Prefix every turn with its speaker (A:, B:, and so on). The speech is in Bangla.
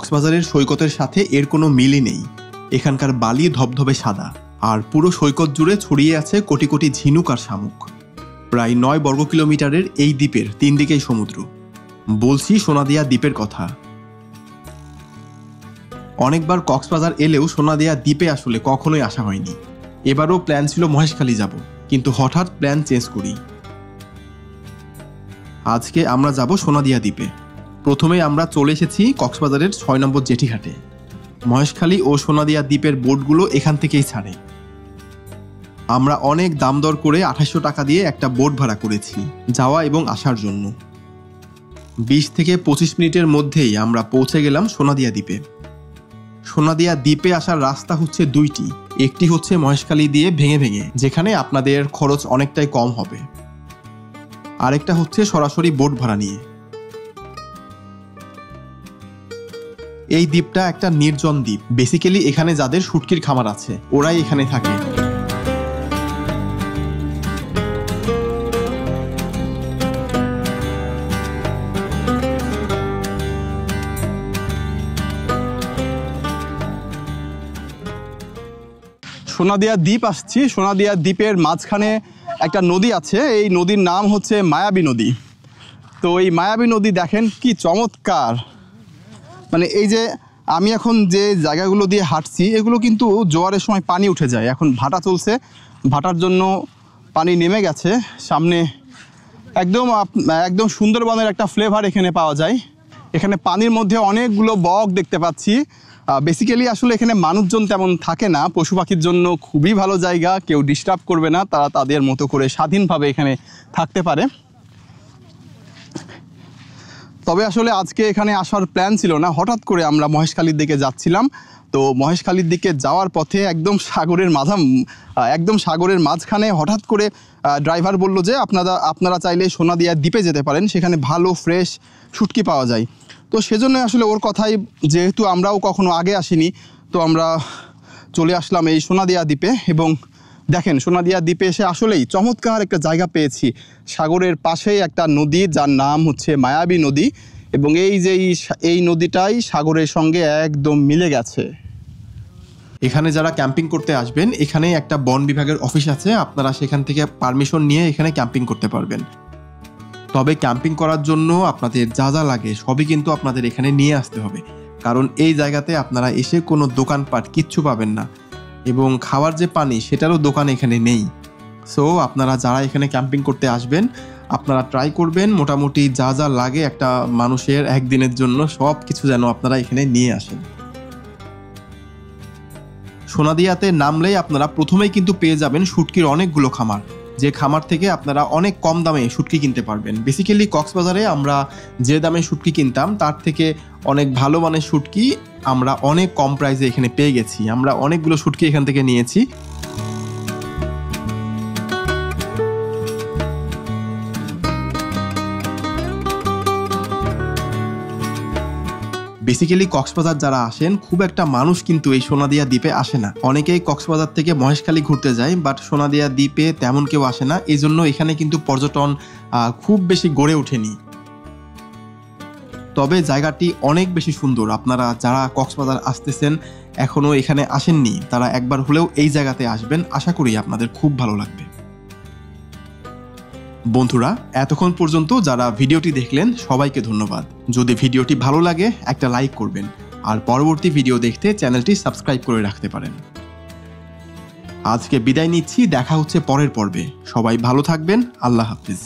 A: কক্সবাজারের সৈকতের সাথে এর কোনো মিলই নেই। এখানকার বালি ধবধবে সাদা, আর পুরো সৈকত জুড়ে ছড়িয়ে আছে কোটি কোটি ঝিনুক আর শামুক। প্রায় 9 বর্গ কিলোমিটারের এই দ্বীপের 3 দিকেই সমুদ্র। বলছি সোনাদিয়া দ্বীপের কথা। অনেকবার কক্সবাজার এলেও সোনাদিয়া দ্বীপে আসলে কখনোই আসা হয়নি। এবারও প্ল্যান ছিল মহেশখালী যাব, কিন্তু হঠাৎ প্ল্যান চেঞ্জ করি। আজকে আমরা যাব সোনাদিয়া দ্বীপে। প্রথমে আমরা চলে এসেছি কক্সবাজারের 6 নম্বর জেটিঘাটে। মহেশখালী ও সোনাদিয়া দ্বীপের বোটগুলো এখান থেকেই ছাড়ে। আমরা অনেক দাম দর করে 2800 টাকা দিয়ে একটা বোট ভাড়া করেছি যাওয়া এবং আসার জন্য। 20 থেকে 25 মিনিটের মধ্যেই আমরা পৌঁছে গেলাম সোনাদিয়া দ্বীপে। সোনাদিয়া দ্বীপে আসার রাস্তা হচ্ছে 2টি। একটি হচ্ছে মহেশখালী দিয়ে ভেঙে ভেঙে, যেখানে আপনাদের খরচ অনেকটাই কম হবে। আরেকটা হচ্ছে সরাসরি বোট ভাড়া নিয়ে। এই দ্বীপটা একটা নির্জন দ্বীপ। বেসিক্যালি এখানে যাদের শুটকির খামার আছে ওরাই এখানে থাকে।
B: সোনাদিয়া দ্বীপ আসছি। সোনাদিয়া দ্বীপের মাঝখানে একটা নদী আছে, এই নদীর নাম হচ্ছে মায়াবী নদী। তো এই মায়াবী নদী দেখেন কি চমৎকার। মানে এই যে আমি এখন যে জায়গাগুলো দিয়ে হাঁটছি এগুলো কিন্তু জোয়ারের সময় পানি উঠে যায়। এখন ভাটা চলছে, ভাটার জন্য পানি নেমে গেছে। সামনে একদম সুন্দরবনের একটা ফ্লেভার এখানে পাওয়া যায়। এখানে পানির মধ্যে অনেকগুলো বক দেখতে পাচ্ছি। বেসিক্যালি আসলে এখানে মানুষজন তেমন থাকে না। পশু পাখির জন্য খুবই ভালো জায়গা, কেউ ডিস্টার্ব করবে না, তারা তাদের মতো করে স্বাধীনভাবে এখানে থাকতে পারে। তবে আসলে আজকে এখানে আসার প্ল্যান ছিল না, হঠাৎ করে আমরা মহেশখালীর দিকে যাচ্ছিলাম। তো মহেশখালীর দিকে যাওয়ার পথে একদম সাগরের মাঝখানে হঠাৎ করে ড্রাইভার বলল যে আপনারা চাইলে সোনাদিয়া দ্বীপে যেতে পারেন, সেখানে ভালো ফ্রেশ শুটকি পাওয়া যায়। তো সেজন্য আসলে ওর কথাই, যেহেতু আমরাও কখনো আগে আসিনি, তো আমরা চলে আসলাম এই সোনাদিয়া দ্বীপে। এবং দেখেন সোনাদিয়া দ্বীপে এসে আসলেই চমৎকার একটা জায়গা পেয়েছি। সাগরের পাশেই একটা নদী যার নাম হচ্ছে মায়াবী নদী, এবং এই নদীটাই সাগরের সঙ্গে একদম মিলে গেছে।
A: এখানে যারা ক্যাম্পিং করতে আসবেন, এখানে একটা বন বিভাগের অফিস আছে, আপনারা সেখান থেকে পারমিশন নিয়ে এখানে ক্যাম্পিং করতে পারবেন। তবে ক্যাম্পিং করার জন্য আপনাদের যা যা লাগে সবই কিন্তু আপনাদের এখানে নিয়ে আসতে হবে, কারণ এই জায়গাতে আপনারা এসে কোনো দোকানপাট কিচ্ছু পাবেন না, এবং খাওয়ার যে পানি সেটারও দোকান এখানে নেই। সো আপনারা যারা এখানে ক্যাম্পিং করতে আসবেন আপনারা ট্রাই করবেন মোটামুটি যা যা লাগে একটা মানুষের একদিনের জন্য সব কিছু যেন আপনারা এখানে নিয়ে আসেন। সোনাদিয়াতে নামলেই আপনারা প্রথমেই কিন্তু পেয়ে যাবেন শুটকির অনেকগুলো খামার, যে খামার থেকে আপনারা অনেক কম দামে শুটকি কিনতে পারবেন। বেসিক্যালি কক্সবাজারে আমরা যে দামে শুটকি কিনতাম তার থেকে অনেক ভালো মানের শুটকি আমরা অনেক কম প্রাইসে এখানে পেয়ে গেছি। আমরা অনেকগুলো শুটকি এখান থেকে নিয়েছি। বেসিক্যালি কক্সবাজার যারা আসেন খুব একটা মানুষ কিন্তু এই সোনাদিয়া দ্বীপে আসে না। অনেকেই কক্সবাজার থেকে মহেশখালী ঘুরতে যায়, বাট সোনাদিয়া দ্বীপে তেমন কেউ আসে না। এই জন্য এখানে কিন্তু পর্যটন খুব বেশি গড়ে ওঠেনি। তবে জায়গাটি অনেক বেশি সুন্দর। আপনারা যারা কক্সবাজার আসতেছেন এখনও এখানে আসেননি, তারা একবার হলেও এই জায়গাতে আসবেন। আশা করি আপনাদের খুব ভালো লাগবে। বন্ধুরা, এতক্ষণ পর্যন্ত যারা ভিডিওটি দেখলেন সবাইকে ধন্যবাদ। যদি ভিডিওটি ভালো লাগে একটা লাইক করবেন, আর পরবর্তী ভিডিও দেখতে চ্যানেলটি সাবস্ক্রাইব করে রাখতে পারেন। আজকে বিদায় নিচ্ছি, দেখা হচ্ছে পরের পর্বে। সবাই ভালো থাকবেন। আল্লাহ হাফিজ।